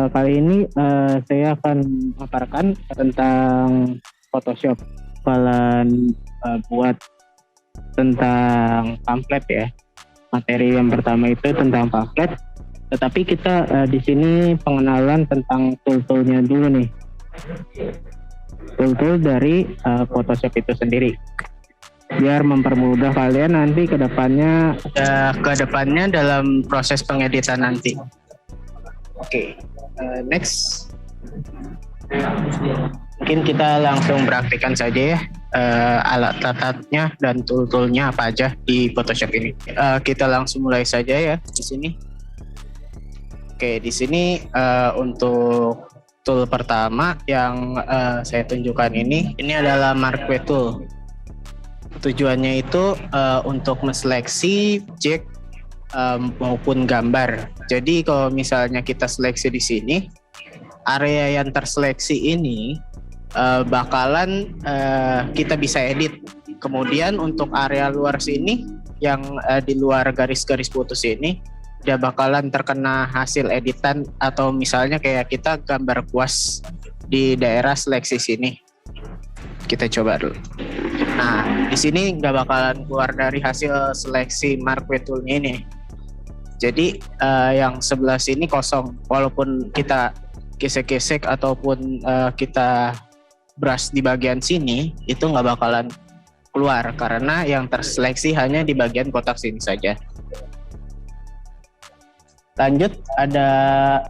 kali ini saya akan memaparkan tentang Photoshop. Bakalan buat tentang pamflet ya. Materi yang pertama itu tentang pamflet. Tetapi kita di sini pengenalan tentang tool-toolnya dulu nih. Tool-tool dari Photoshop itu sendiri. Biar mempermudah kalian nanti ke depannya dalam proses pengeditan nanti. Oke, next. Mungkin kita langsung praktikkan saja ya alat-alatnya dan tool-toolnya apa aja di Photoshop ini. Kita langsung mulai saja ya di sini. Oke, di sini untuk tool pertama yang saya tunjukkan ini adalah Marquee Tool. Tujuannya itu untuk menseleksi objek maupun gambar. Jadi kalau misalnya kita seleksi di sini, area yang terseleksi ini bakalan kita bisa edit. Kemudian untuk area luar sini yang di luar garis-garis putus ini, dia bakalan terkena hasil editan atau misalnya kayak kita gambar kuas di daerah seleksi sini. Kita coba dulu. Nah, di sini nggak bakalan keluar dari hasil seleksi Marquee Tool ini. Jadi yang sebelah sini kosong. Walaupun kita gesek-gesek ataupun kita brush di bagian sini, itu nggak bakalan keluar karena yang terseleksi hanya di bagian kotak sini saja. Lanjut, ada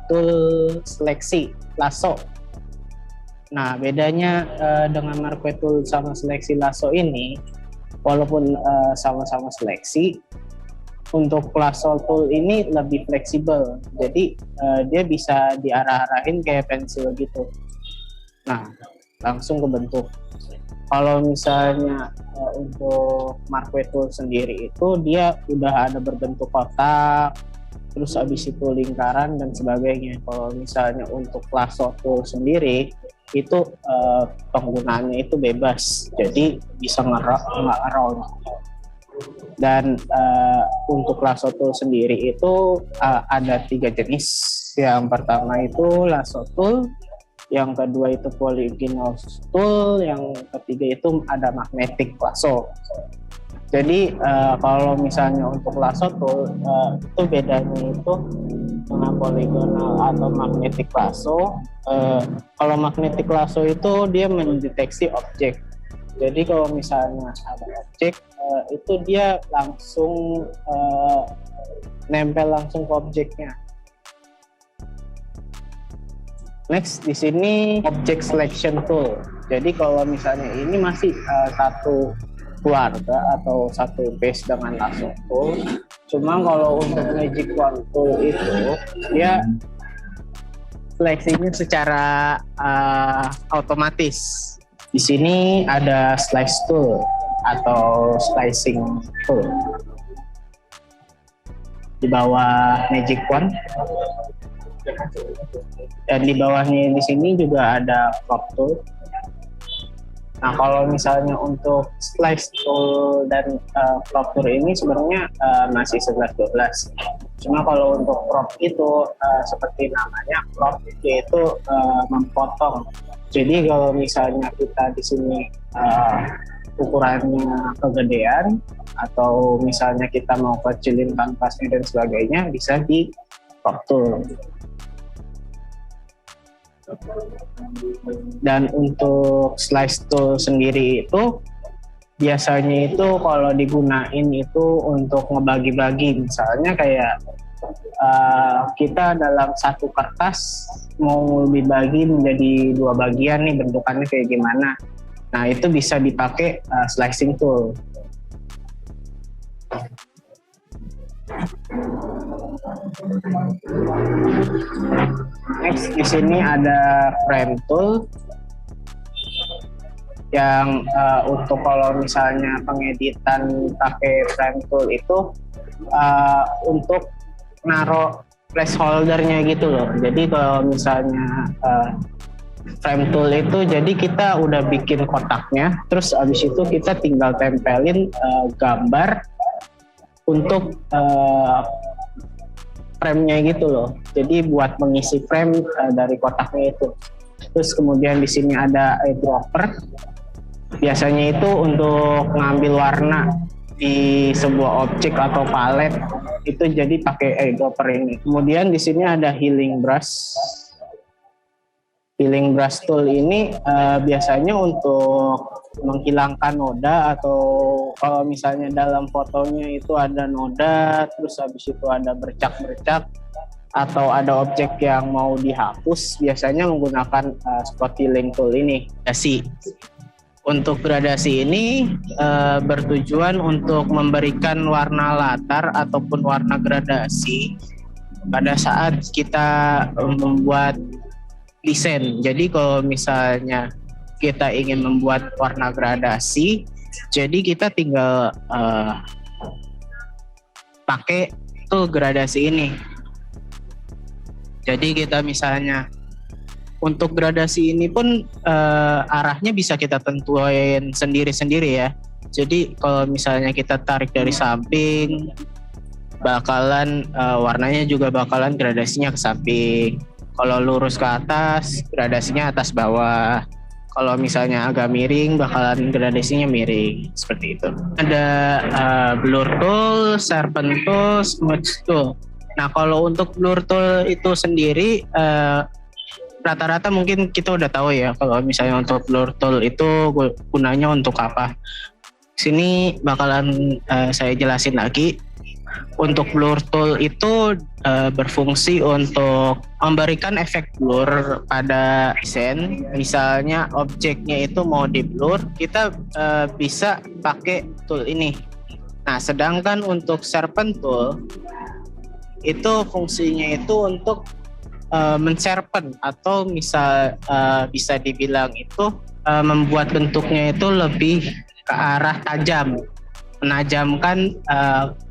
tool seleksi lasso. Nah, bedanya dengan Marquee Tool sama seleksi lasso ini, walaupun sama-sama seleksi, untuk lasso tool ini lebih fleksibel. Jadi dia bisa diarah-arahin kayak pensil gitu. Nah, langsung ke bentuk. Kalau misalnya untuk Marquee Tool sendiri itu dia udah ada berbentuk kotak, terus habis itu lingkaran dan sebagainya. Kalau misalnya untuk lasso tool sendiri itu penggunaannya itu bebas, jadi bisa nge-round. Dan untuk lasso tool sendiri itu ada 3 jenis. Yang pertama itu lasso tool, yang kedua itu polygonal tool, yang ketiga itu ada magnetic lasso. Jadi kalau misalnya untuk lasso tool itu bedanya itu dengan polygonal atau magnetic lasso. Kalau magnetic lasso itu dia mendeteksi objek. Jadi kalau misalnya ada objek itu dia langsung nempel langsung ke objeknya. Next di sini object selection tool. Jadi kalau misalnya ini masih satu keluarga atau satu base dengan lasso tool. Cuma kalau untuk Magic Wand tool itu dia seleksinya secara otomatis. Di sini ada slice tool atau slicing tool. Di bawah Magic Wand. Dan di bawahnya di sini juga ada crop tool. Nah, kalau misalnya untuk slice tool dan crop tool ini sebenarnya masih 11-12. Cuma kalau untuk crop itu seperti namanya crop, yaitu memotong. Jadi kalau misalnya kita di sini ukurannya kegedean atau misalnya kita mau kecilin kanvasnya dan sebagainya, bisa di crop tool. Dan untuk slice tool sendiri itu biasanya itu kalau digunain itu untuk ngebagi-bagi, misalnya kayak kita dalam satu kertas mau dibagi menjadi 2 bagian nih, bentukannya kayak gimana. Nah, itu bisa dipakai slicing tool. Next di sini ada frame tool yang untuk kalau misalnya pengeditan pakai frame tool itu untuk naruh placeholdernya gitu loh. Jadi kalau misalnya frame tool itu jadi kita udah bikin kotaknya, terus abis itu kita tinggal tempelin gambar untuk frame-nya gitu loh. Jadi buat mengisi frame dari kotaknya itu. Terus kemudian di sini ada eyedropper. Biasanya itu untuk ngambil warna di sebuah objek atau palet itu jadi pakai eyedropper ini. Kemudian di sini ada healing brush. Healing brush tool ini biasanya untuk menghilangkan noda, atau kalau misalnya dalam fotonya itu ada noda, terus habis itu ada bercak-bercak, atau ada objek yang mau dihapus, biasanya menggunakan spot healing tool ini. Untuk gradasi ini bertujuan untuk memberikan warna latar ataupun warna gradasi pada saat kita membuat desain. Jadi kalau misalnya kita ingin membuat warna gradasi, jadi kita tinggal pakai tuh gradasi ini. Jadi kita misalnya untuk gradasi ini pun arahnya bisa kita tentuin sendiri-sendiri ya. Jadi kalau misalnya kita tarik dari samping, bakalan warnanya juga bakalan gradasinya ke samping. Kalau lurus ke atas, gradasinya atas bawah. Kalau misalnya agak miring, bakalan gradasinya miring. Seperti itu. Ada blur tool, sharpen tool, smudge tool. Nah kalau untuk blur tool itu sendiri, rata-rata mungkin kita udah tahu ya kalau misalnya untuk blur tool itu gunanya untuk apa. Sini bakalan saya jelasin lagi. Untuk blur tool itu berfungsi untuk memberikan efek blur pada desain. Misalnya objeknya itu mau di blur, kita bisa pakai tool ini. Nah, sedangkan untuk sharpen tool itu fungsinya itu untuk men-sharpen, atau bisa dibilang itu membuat bentuknya itu lebih ke arah tajam, menajamkan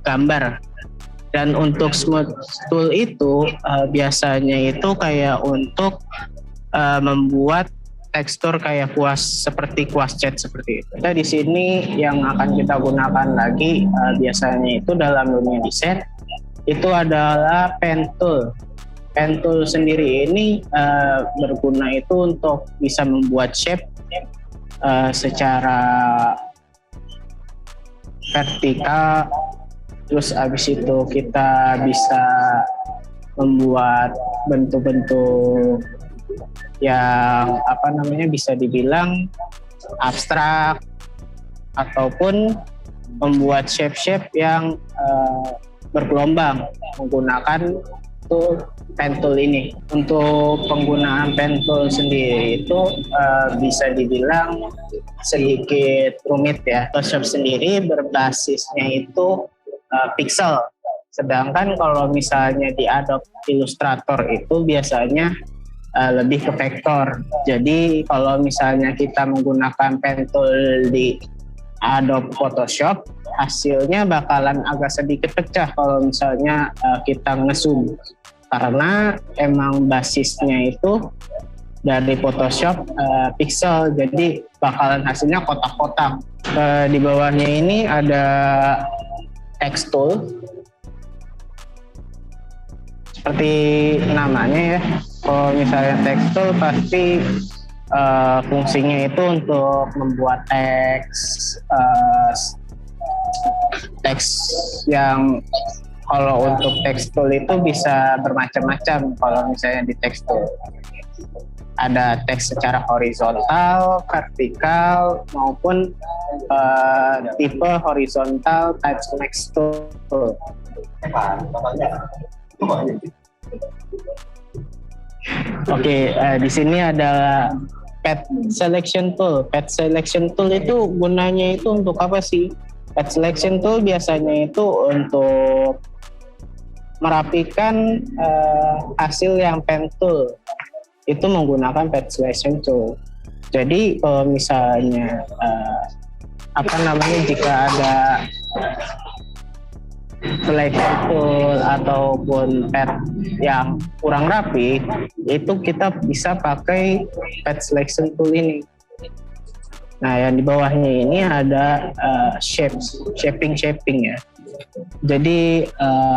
gambar. Dan untuk smooth tool itu biasanya itu kayak untuk membuat tekstur kayak seperti kuas cat seperti itu. Kita di sini yang akan kita gunakan lagi biasanya itu dalam dunia desain itu adalah pen tool. Pen tool sendiri ini berguna itu untuk bisa membuat shape secara vertikal, terus abis itu kita bisa membuat bentuk-bentuk yang bisa dibilang abstrak, ataupun membuat shape-shape yang bergelombang menggunakan pen tool ini. Untuk penggunaan pen tool sendiri itu bisa dibilang sedikit rumit ya. Photoshop sendiri berbasisnya itu pixel. Sedangkan kalau misalnya di Adobe Illustrator itu biasanya lebih ke vektor. Jadi kalau misalnya kita menggunakan pen tool di Adobe Photoshop, hasilnya bakalan agak sedikit pecah kalau misalnya kita nge-zoom. Karena emang basisnya itu dari Photoshop pixel, jadi bakalan hasilnya kotak-kotak. Di bawahnya ini ada text tool. Seperti namanya ya, kalau misalnya text tool pasti fungsinya itu untuk membuat teks yang, kalau untuk text tool itu bisa bermacam-macam. Kalau misalnya di text tool ada teks secara horizontal, vertikal, maupun tipe horizontal type text tool. Oke, di sini ada Path Selection Tool. Path Selection Tool itu gunanya itu untuk apa sih? Path Selection Tool biasanya itu untuk merapikan hasil yang pen tool itu menggunakan Path Selection Tool. Jadi kalau misalnya jika ada selection tool ataupun path yang kurang rapi, itu kita bisa pakai path selection tool ini. Nah, yang di bawahnya ini ada shaping ya. Jadi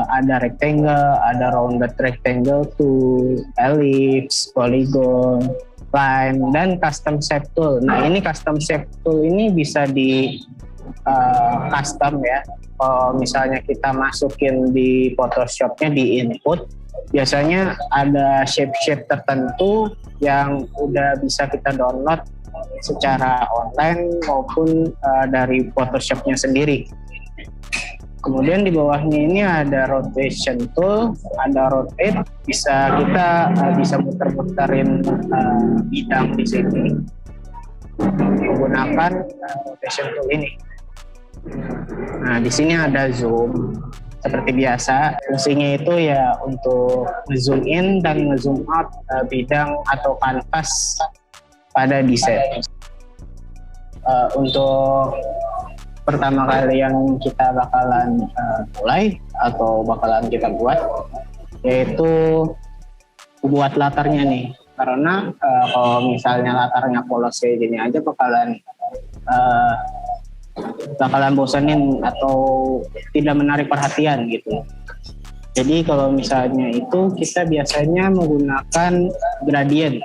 ada rectangle, ada rounded rectangle tool, ellipse, polygon, line, dan custom shape tool. Nah ini custom shape tool ini bisa di custom ya. Kalau misalnya kita masukin di Photoshopnya di input, biasanya ada shape-shape tertentu yang udah bisa kita download secara online maupun dari Photoshopnya sendiri. Kemudian di bawahnya ini ada rotation tool, ada rotate, kita bisa muter-muterin bidang di sini menggunakan rotation tool ini. Nah di sini ada zoom seperti biasa. Fungsinya itu ya untuk zoom in dan zoom out bidang atau kanvas pada desain. Untuk pertama kali yang kita bakalan mulai atau bakalan kita buat yaitu buat latarnya nih, karena kalau misalnya latarnya polos kayak gini aja bakalan bosanin atau tidak menarik perhatian gitu. Jadi kalau misalnya itu kita biasanya menggunakan gradient.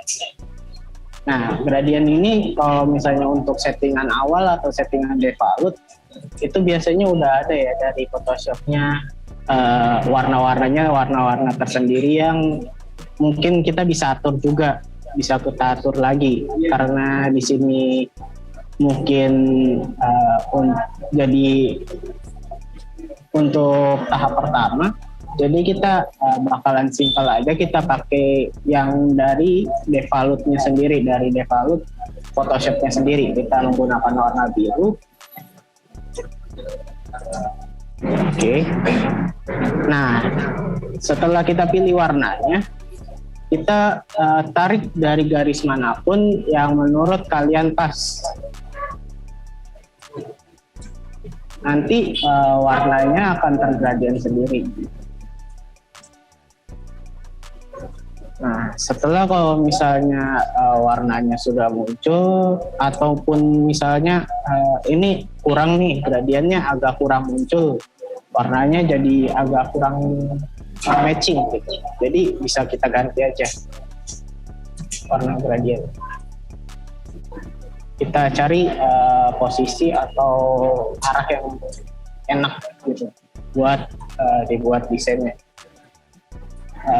Nah, gradient ini kalau misalnya untuk settingan awal atau settingan default itu biasanya udah ada ya dari Photoshopnya, warna-warnanya warna-warna tersendiri yang mungkin kita bisa atur juga, bisa kita atur lagi karena di sini mungkin jadi untuk tahap pertama. Jadi kita bakalan simpel aja, kita pakai yang dari defaultnya sendiri, dari default Photoshopnya sendiri. Kita menggunakan warna biru. Oke. Nah, setelah kita pilih warnanya, kita tarik dari garis manapun yang menurut kalian pas. Nanti warnanya akan tergradient sendiri. Nah, setelah kalau misalnya warnanya sudah muncul ataupun misalnya ini kurang nih, gradiennya agak kurang muncul, warnanya jadi agak kurang matching gitu. Jadi bisa kita ganti aja warna gradien. Kita cari posisi atau arah yang enak gitu buat dibuat desainnya.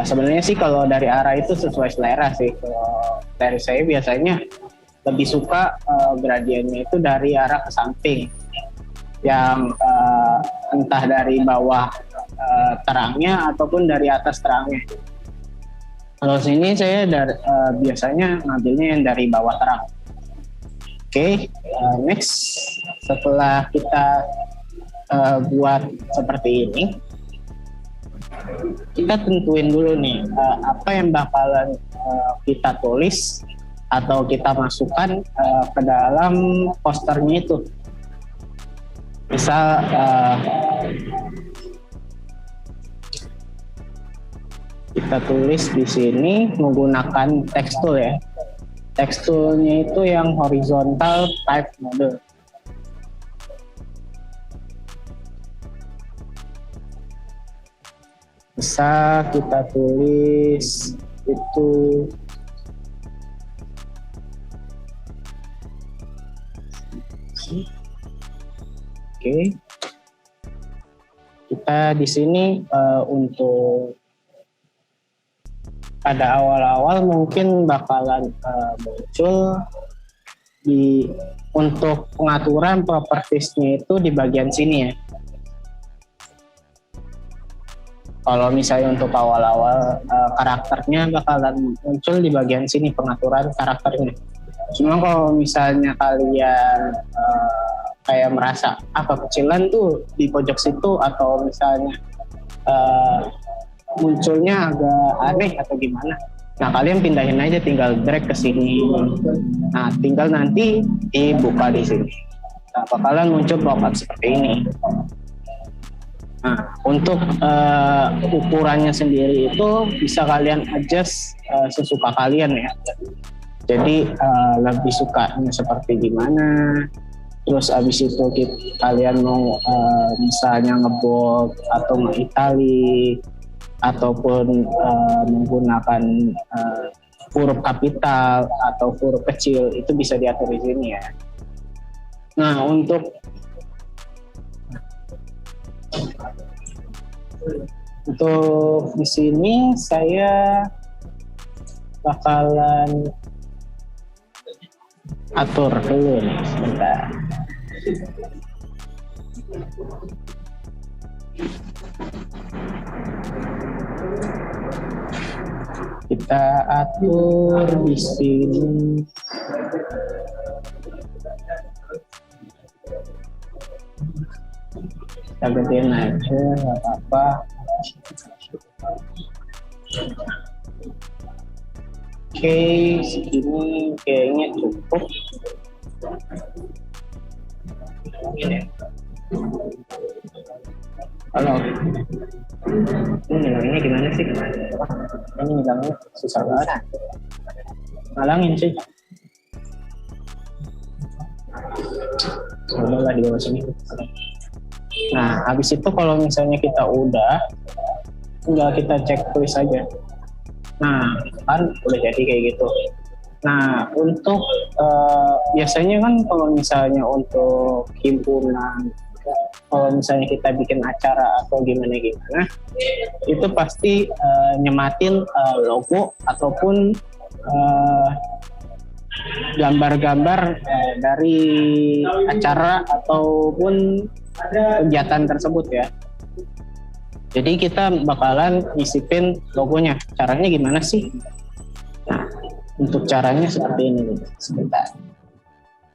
Sebenarnya sih kalau dari arah itu sesuai selera sih. Kalau dari saya biasanya lebih suka gradiennya itu dari arah ke samping, yang entah dari bawah terangnya ataupun dari atas terangnya. Kalau sini saya biasanya ngambilnya yang dari bawah terang. Oke, next setelah kita buat seperti ini, kita tentuin dulu nih apa yang bakalan kita tulis atau kita masukkan ke dalam posternya itu. Misal kita tulis di sini menggunakan text tool ya. Text tool-nya itu yang horizontal type mode. Bisa kita tulis itu oke. Kita di sini untuk pada awal-awal mungkin bakalan muncul untuk pengaturan propertiesnya itu di bagian sini ya. Kalau misalnya untuk awal-awal karakternya bakalan muncul di bagian sini, pengaturan karakternya. Cuma kalau misalnya kalian kayak merasa kekecilan tuh di pojok situ atau misalnya munculnya agak aneh atau gimana, nah kalian pindahin aja, tinggal drag ke sini. Nah tinggal nanti dibuka di sini, nah bakalan muncul pop-up seperti ini. Nah untuk ukurannya sendiri itu bisa kalian adjust sesuka kalian ya. Jadi lebih sukanya seperti gimana, Terus abis itu kalian mau misalnya ngebold atau nge-italic ataupun menggunakan huruf kapital atau huruf kecil, itu bisa diatur di sini ya. Nah, untuk di sini saya bakalan atur dulu nih sebentar. Kita atur di sini. Kita gedein aja, nggak apa-apa. Oke, segini kayaknya cukup. Ini. Halo. Ini ngilangnya gimana sih? Ini ngilangnya susah banget. Ngalangin sih. Udahlah di bawah sini. Nah, habis itu kalau misalnya kita udah, tinggal kita cek tulis aja. Nah, kan udah jadi kayak gitu. Nah, untuk biasanya kan kalau misalnya untuk himpunan, kalau misalnya kita bikin acara atau gimana-gimana, itu pasti nyematin logo ataupun gambar-gambar dari acara ataupun kegiatan tersebut ya. Jadi kita bakalan nyisipin logonya. Caranya gimana sih? Nah, untuk caranya seperti ini. Sebentar.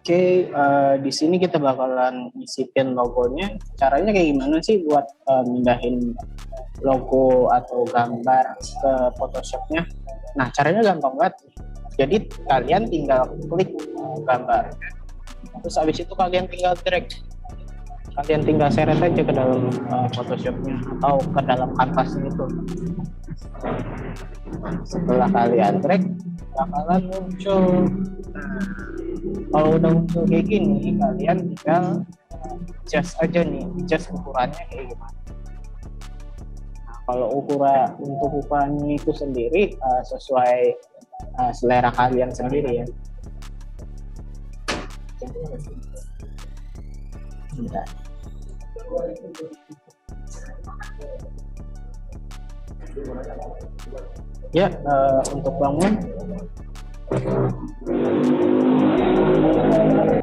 Oke, di sini kita bakalan nyisipin logonya. Caranya kayak gimana sih buat mindahin logo atau gambar ke Photoshop-nya? Nah, caranya gampang banget. Jadi kalian tinggal klik gambar. Terus habis itu kalian tinggal drag. Kalian tinggal seret aja ke dalam Photoshop-nya atau ke dalam kanvasnya itu. Setelah kalian drag, bakalan muncul. Nah, kalau udah muncul kayak gini, kalian tinggal adjust aja nih, adjust ukurannya kayak gimana. Nah, kalau untuk ukurannya itu sendiri sesuai selera kalian sendiri ya. Bentar. Ya, untuk bangun,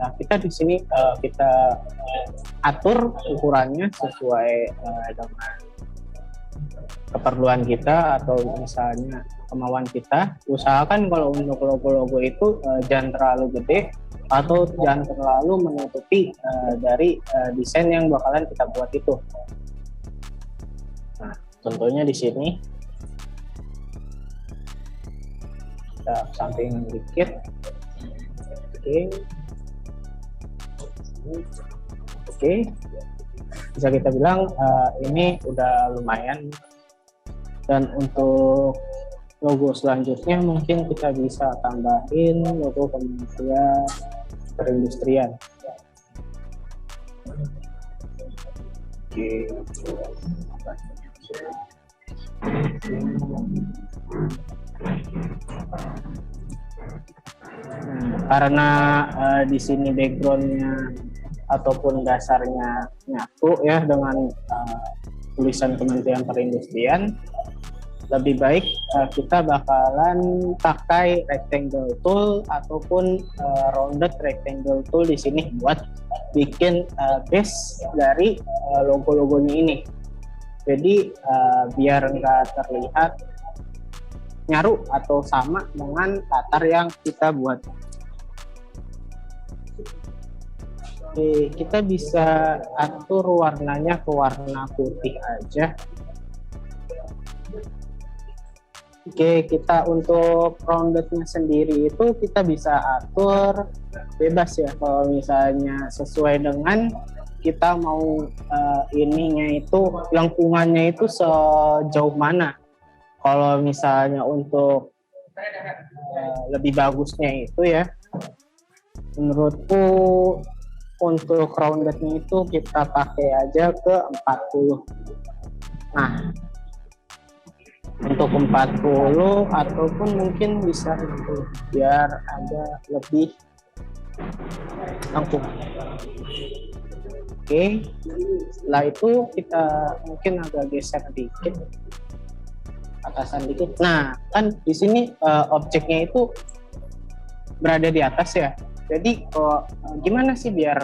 nah, kita di sini kita atur ukurannya sesuai dengan keperluan kita atau misalnya kemauan kita. Usahakan kalau untuk logo-logo itu jangan terlalu gede atau jangan terlalu menutupi dari desain yang bakalan kita buat itu. Nah, contohnya di sini kita sampingin dikit. Oke. Bisa kita bilang ini udah lumayan. Dan untuk logo selanjutnya mungkin kita bisa tambahin logo Kementerian Perindustrian. Oke. Karena di sini backgroundnya ataupun dasarnya nyatu ya dengan tulisan Kementerian Perindustrian, lebih baik kita bakalan pakai rectangle tool ataupun rounded rectangle tool di sini buat bikin base dari logo-logonya ini. Jadi biar nggak terlihat nyaru atau sama dengan latar yang kita buat. Oke, kita bisa atur warnanya ke warna putih aja. Oke, kita untuk roundednya sendiri itu kita bisa atur bebas ya. Kalau misalnya sesuai dengan kita mau ininya itu lengkungannya itu sejauh mana. Kalau misalnya untuk lebih bagusnya itu ya, menurutku untuk roundednya itu kita pakai aja ke 40. Nah, untuk 40 ataupun mungkin bisa 60 biar ada lebih lengkap. Oke, setelah itu kita mungkin agak geser dikit, atasan dikit. Nah, kan di sini objeknya itu berada di atas ya. Jadi gimana sih biar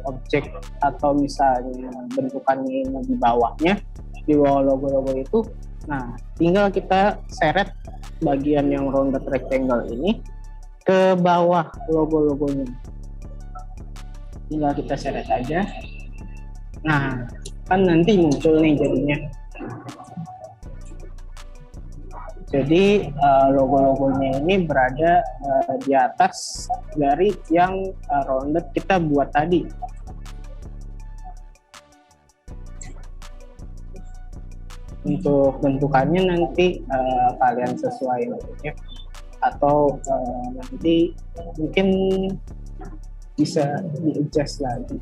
objek atau misalnya bentukannya ini di bawahnya, di bawah logo-logo itu. Nah, tinggal kita seret bagian yang rounded rectangle ini ke bawah logo-logonya. Tinggal kita seret aja. Nah, kan nanti muncul nih jadinya. Jadi logo-logonya ini berada di atas dari yang rounded kita buat tadi. Untuk bentukannya nanti kalian sesuaikan ya. Atau nanti mungkin bisa di-adjust lagi.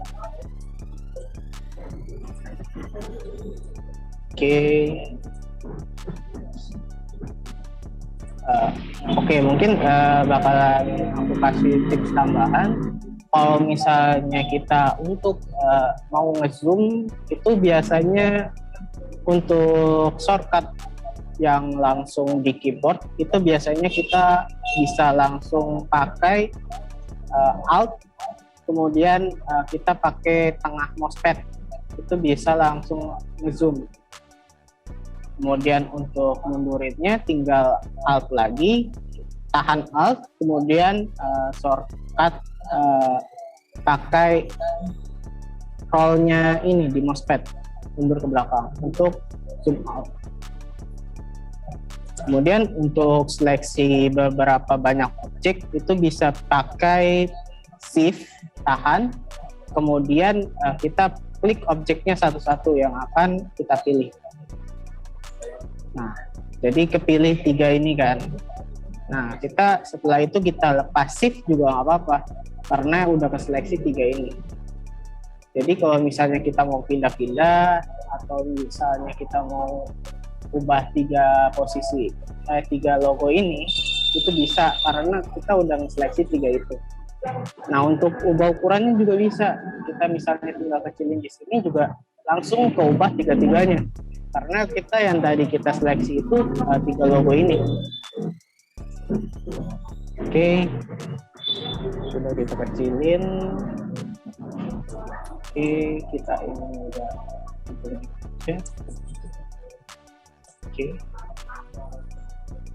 Oke, mungkin bakalan aku kasih tips tambahan. Kalau misalnya kita untuk mau ngezoom itu biasanya untuk shortcut yang langsung di keyboard itu biasanya kita bisa langsung pakai Alt, kemudian kita pakai tengah mousepad, itu bisa langsung ngezoom. Kemudian untuk mundurinnya tinggal Alt lagi, tahan Alt, kemudian shortcut pakai roll-nya ini di mousepad, mundur ke belakang untuk zoom out. Kemudian untuk seleksi beberapa banyak objek itu bisa pakai Shift, tahan, kemudian kita klik objeknya satu-satu yang akan kita pilih. Nah, jadi kepilih 3 ini kan. Nah, kita setelah itu kita lepas Shift juga nggak apa-apa, karena udah keseleksi 3 ini. Jadi kalau misalnya kita mau pindah-pindah, atau misalnya kita mau ubah 3 posisi, 3 logo ini, itu bisa karena kita udah seleksi 3 itu. Nah, untuk ubah ukurannya juga bisa. Kita misalnya tinggal kecilin di sini juga langsung ke ubah 3-3-nya. Karena kita yang tadi kita seleksi itu 3 logo ini. Oke. Sudah kita kecilin. Oke, kita ini udah Oke.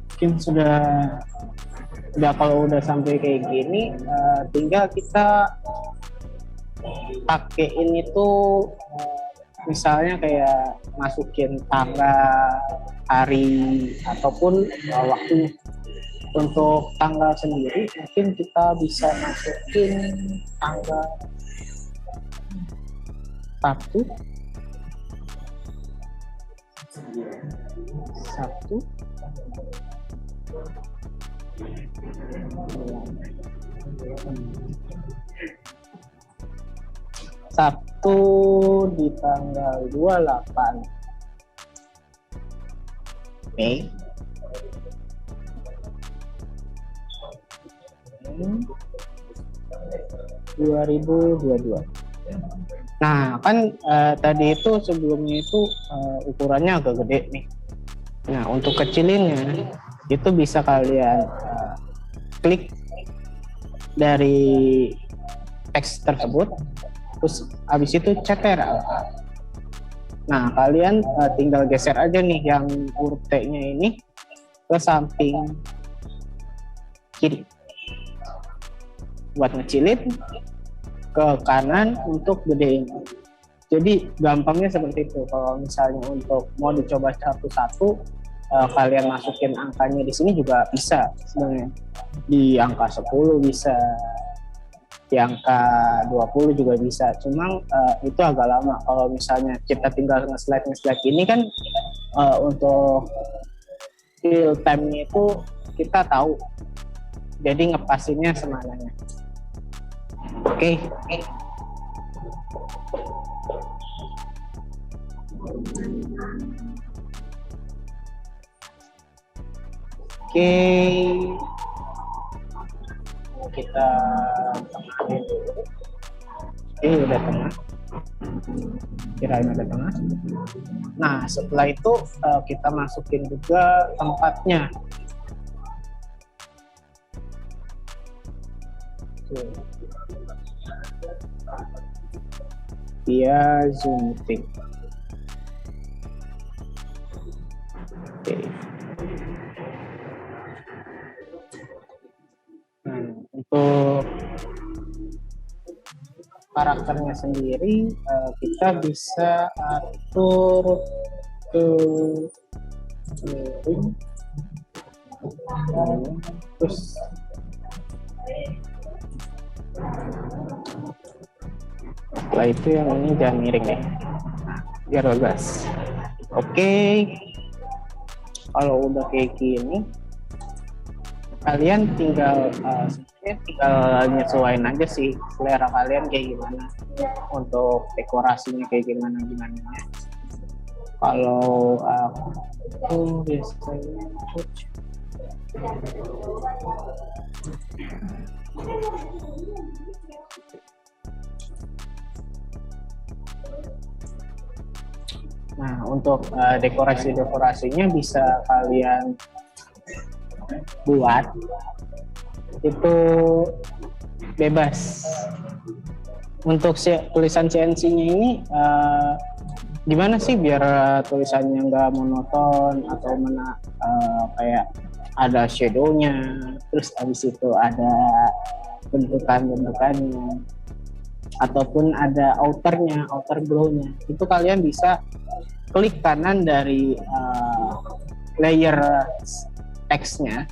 Mungkin sudah kalau udah sampai kayak gini, tinggal kita pakein itu misalnya kayak masukin tanggal, hari, ataupun waktunya. Untuk tanggal sendiri mungkin kita bisa masukin tanggal Sabtu di tanggal 28 Mei 2022. Nah, kan tadi itu sebelumnya itu ukurannya agak gede nih. Nah, untuk kecilinnya itu bisa kalian klik dari teks tersebut, terus habis itu CTRL. Nah, kalian tinggal geser aja nih yang huruf T-nya ini ke samping kiri buat ngecilin, ke kanan untuk gedein. Jadi gampangnya seperti itu. Kalau misalnya untuk mau dicoba satu-satu, kalian masukin angkanya di sini juga bisa sebenarnya. Di angka 10 bisa, di angka 20 juga bisa. Cuma itu agak lama. Kalau misalnya kita tinggal nge-slide ini kan untuk fill time-nya itu kita tahu. Jadi ngepasinnya semananya. Oke. Oke, kita tengahin dulu. Oke, udah tengah. Kirain udah tengah. Nah, setelah itu kita masukin juga tempatnya. Via Zoom Meeting. Oke. Nah, untuk karakternya sendiri kita bisa atur ke miring, terus setelah itu yang ini jangan miring deh, nah, biar bebas. Oke, kalau udah kayak gini kalian tinggal nyesuaiin aja sih selera kalian kayak gimana untuk dekorasinya kayak gimana. Kalau aku biasanya nah untuk dekorasinya bisa kalian buat itu bebas. Untuk tulisan CNC-nya ini gimana sih biar tulisannya nggak monoton atau kayak ada shadow-nya, terus habis itu ada bentukannya, ataupun ada outer glow-nya. Itu kalian bisa klik kanan dari layer teksnya,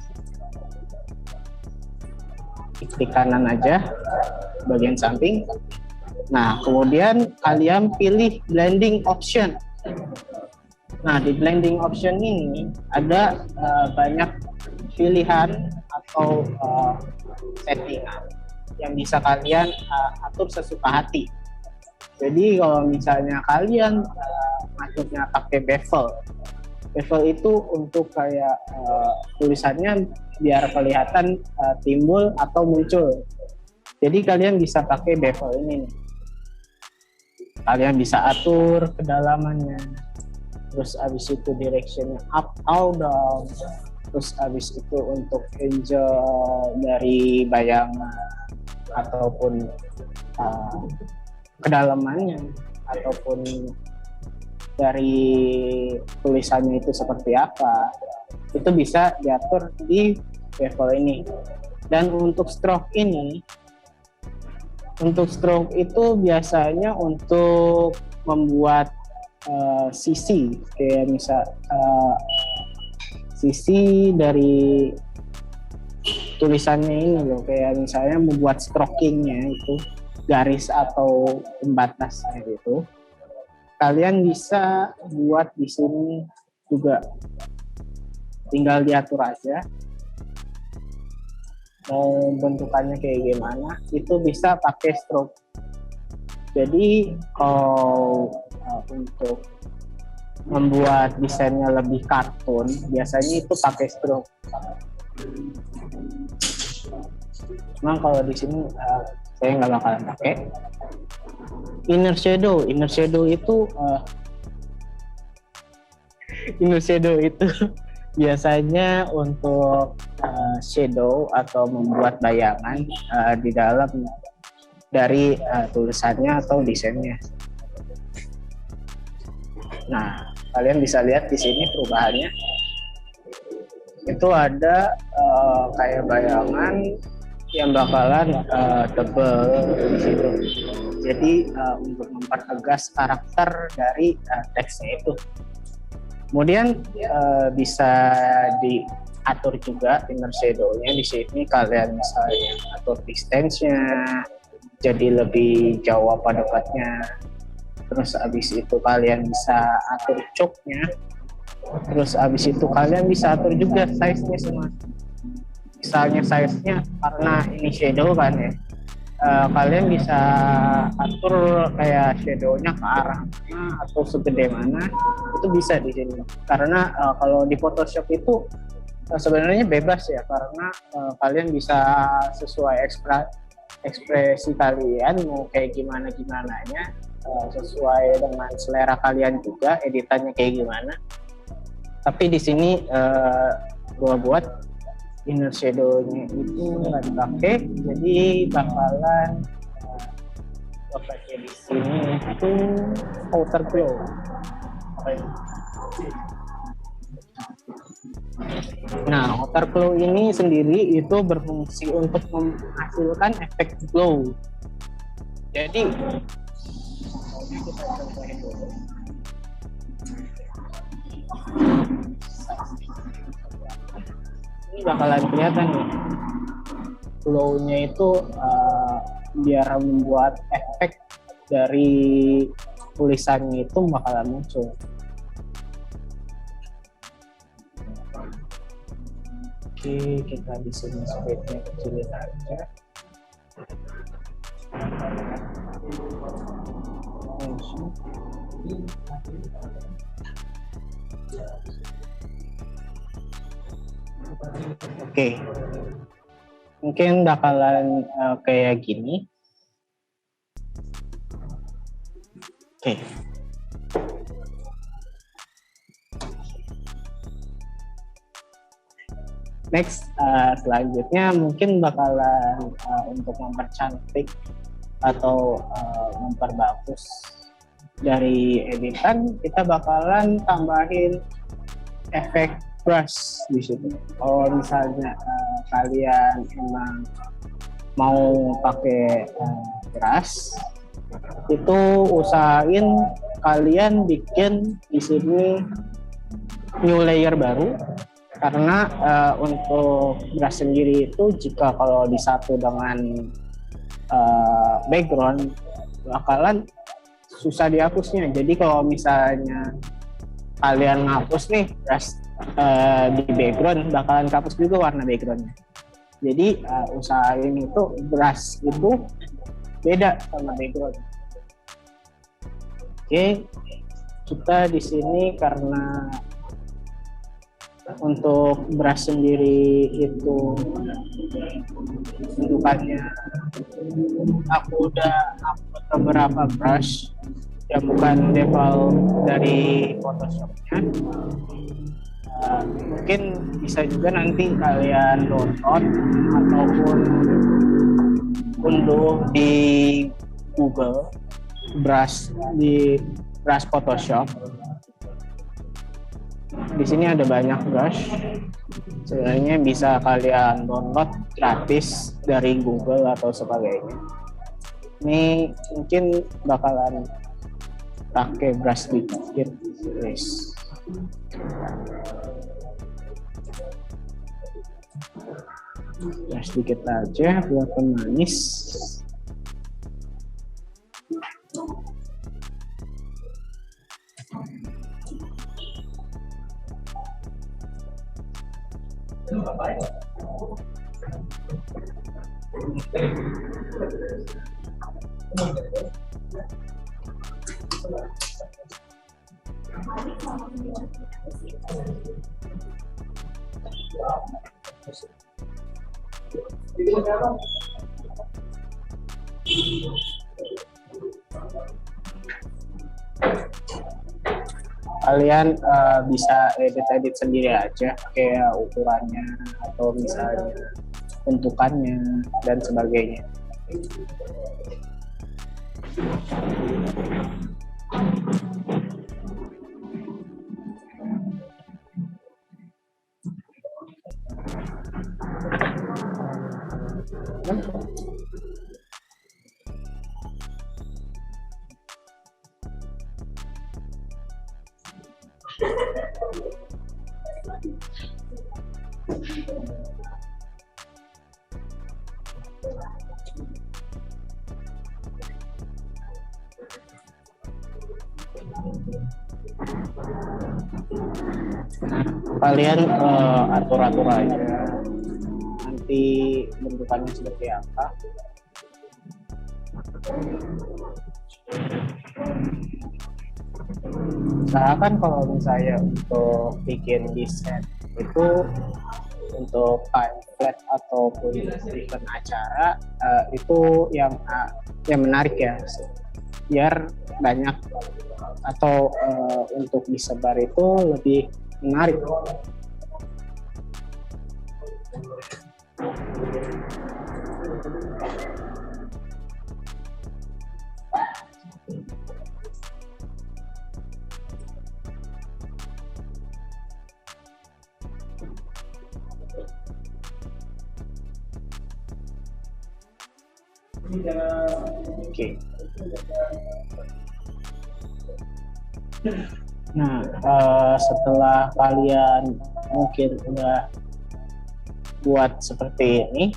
klik kanan aja bagian samping. Nah, kemudian kalian pilih blending option. Nah, di blending option ini ada banyak pilihan atau settingan yang bisa kalian atur sesuka hati. Jadi kalau misalnya kalian aturnya pakai bevel itu untuk kayak tulisannya biar kelihatan timbul atau muncul. Jadi kalian bisa pakai bevel ini nih. Kalian bisa atur kedalamannya, terus abis itu directionnya up or down, terus abis itu untuk angel dari bayangan ataupun kedalamannya, ataupun dari tulisannya itu seperti apa, itu bisa diatur di bevel ini. Dan untuk stroke itu biasanya untuk membuat sisi, kayak misal sisi dari tulisannya ini loh, kayak misalnya membuat strokingnya itu garis atau pembatasnya gitu. Kalian bisa buat di sini juga, tinggal diatur aja mau bentukannya kayak gimana, itu bisa pakai stroke. Jadi kalau untuk membuat desainnya lebih kartun, biasanya itu pakai stroke. Memang kalau di sini saya nggak bakalan pakai. Inner shadow itu biasanya untuk shadow atau membuat bayangan di dalam dari tulisannya atau desainnya. Nah, kalian bisa lihat di sini perubahannya. Itu ada kayak bayangan yang bakalan tebel di situ. Jadi untuk mempertegas karakter dari teksnya itu. Kemudian bisa diatur juga inner shadow-nya. Di sini kalian misalnya atur distance-nya jadi lebih jauh apa dekatnya. Terus habis itu kalian bisa atur choke-nya. Terus habis itu kalian bisa atur juga size-nya semua. Misalnya size-nya, karena ini shadow kan ya, kalian bisa atur kayak shadownya ke arah mana atau segede mana, itu bisa di sini. Karena kalau di Photoshop itu sebenarnya bebas ya, karena kalian bisa sesuai ekspresi kalian mau kayak gimana gimananya, sesuai dengan selera kalian juga editannya kayak gimana. Tapi di sini gua buat inner shadow-nya itu nggak dipakai, jadi bakalan gua pakai di sini itu outer glow. Nah, outer glow ini sendiri itu berfungsi untuk menghasilkan efek glow. Jadi kita contohin dulu. Ini bakalan kelihatan nih, glow-nya itu biar membuat efek dari tulisannya itu bakalan muncul. Oke, kita di sini speednya kecilin aja. Oke, mungkin bakalan kayak gini. Oke. Next, selanjutnya mungkin bakalan untuk mempercantik atau memperbagus dari editan, kita bakalan tambahin efek brush di situ. Kalau misalnya kalian emang mau pakai brush, itu usahain kalian bikin di sini new layer baru, karena untuk brush sendiri itu jika kalau disatu dengan background bakalan susah dihapusnya. Jadi kalau misalnya kalian ngapus nih brush di background, bakalan hapus juga warna backgroundnya. Jadi usahain itu brush itu beda sama background. Oke, kita di sini karena untuk brush sendiri itu bentukannya aku udah upload beberapa brush yang bukan default dari Photoshop-nya. Mungkin bisa juga nanti kalian download ataupun unduh di Google brush Photoshop. Di sini ada banyak brush, sebenarnya bisa kalian download gratis dari Google atau sebagainya. Ini mungkin bakalan pakai brush dikit, guys. Brush dikit aja buat pemanis. Kalian bisa edit sendiri aja kayak ukurannya atau misalnya bentukannya dan sebagainya. Kalian atur-atur aja nanti bentukannya seperti apa. Usahakan kalau misalnya untuk bikin desain itu untuk pamflet ataupun event acara itu yang menarik ya, biar banyak atau untuk disebar itu lebih menarik. Oke. Nah, setelah kalian mungkin udah buat seperti ini,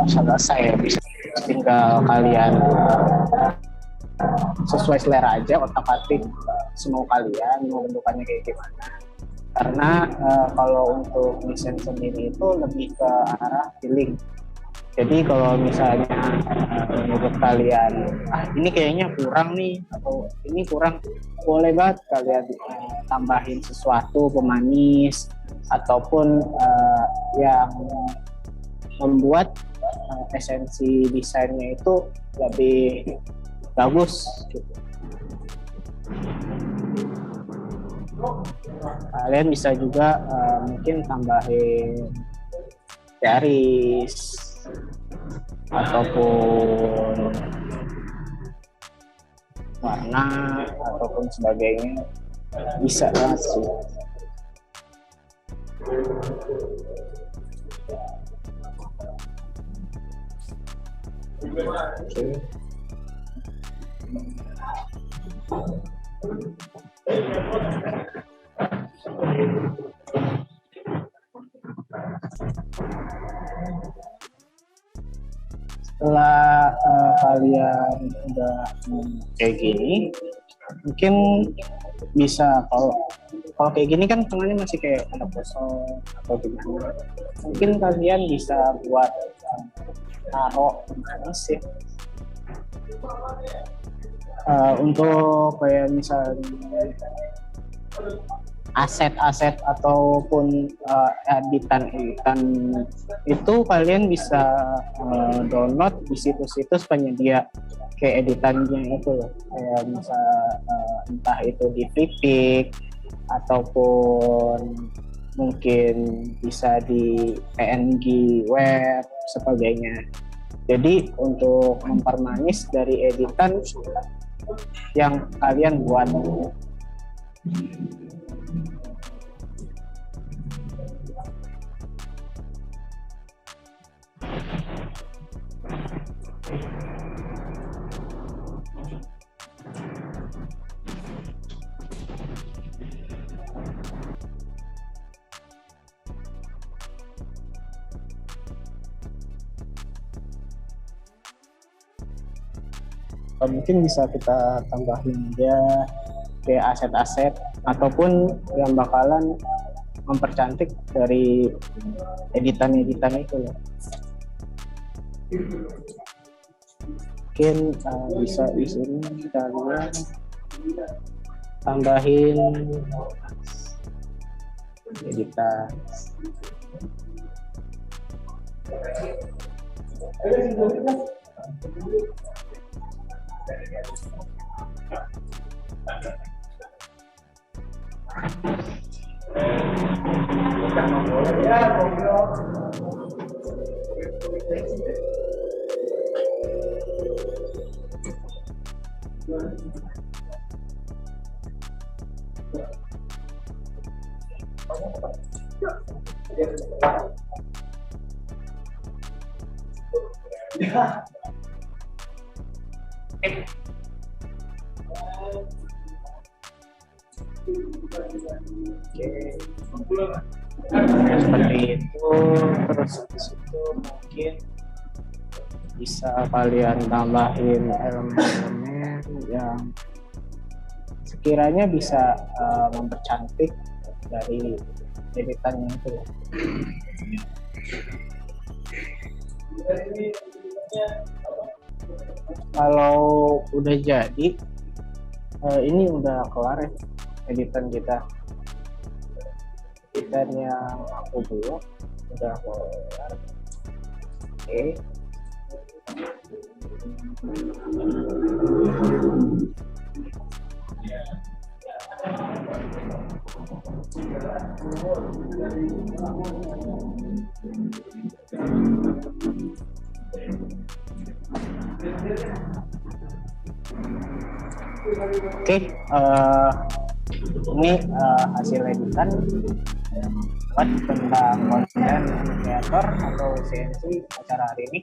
selesai ya, bisa tinggal kalian sesuai selera aja, otak-atik semau kalian mau bentukannya kayak gimana. Karena kalau untuk desain sendiri itu lebih ke arah feeling. Jadi kalau misalnya menurut kalian ini kayaknya kurang nih atau ini kurang, boleh banget kalian tambahin sesuatu pemanis ataupun yang membuat esensi desainnya itu lebih bagus gitu. Kalian bisa juga mungkin tambahin garis ataupun warna ataupun sebagainya, bisa banget sih. Okay. Setelah kalian udah kayak gini, mungkin bisa kalau kayak gini kan tengahnya masih kayak ada kosong atau gimana, mungkin kalian bisa buat taruh manis ya. Untuk kayak misalnya aset-aset ataupun editan itu kalian bisa download di situs-situs penyedia kayak editannya itu loh, kayak misal entah itu di Flippic ataupun mungkin bisa di PNG web sebagainya. Jadi untuk mempermanis dari editan yang kalian buat. Mungkin bisa kita tambahin aja kayak aset-aset ataupun yang bakalan mempercantik dari editan-editan itu ya. Mungkin bisa di sini kalian tambahin editan. Seperti itu. Terus di situ mungkin bisa kalian tambahin elemen yang sekiranya bisa mempercantik dari editannya itu. Kalau udah jadi, ini udah kelar ya editan kita. Editan yang aku buat udah kelar. Oke. Oke, ini hasil editan buat tentang konten kreator atau CNC acara hari ini.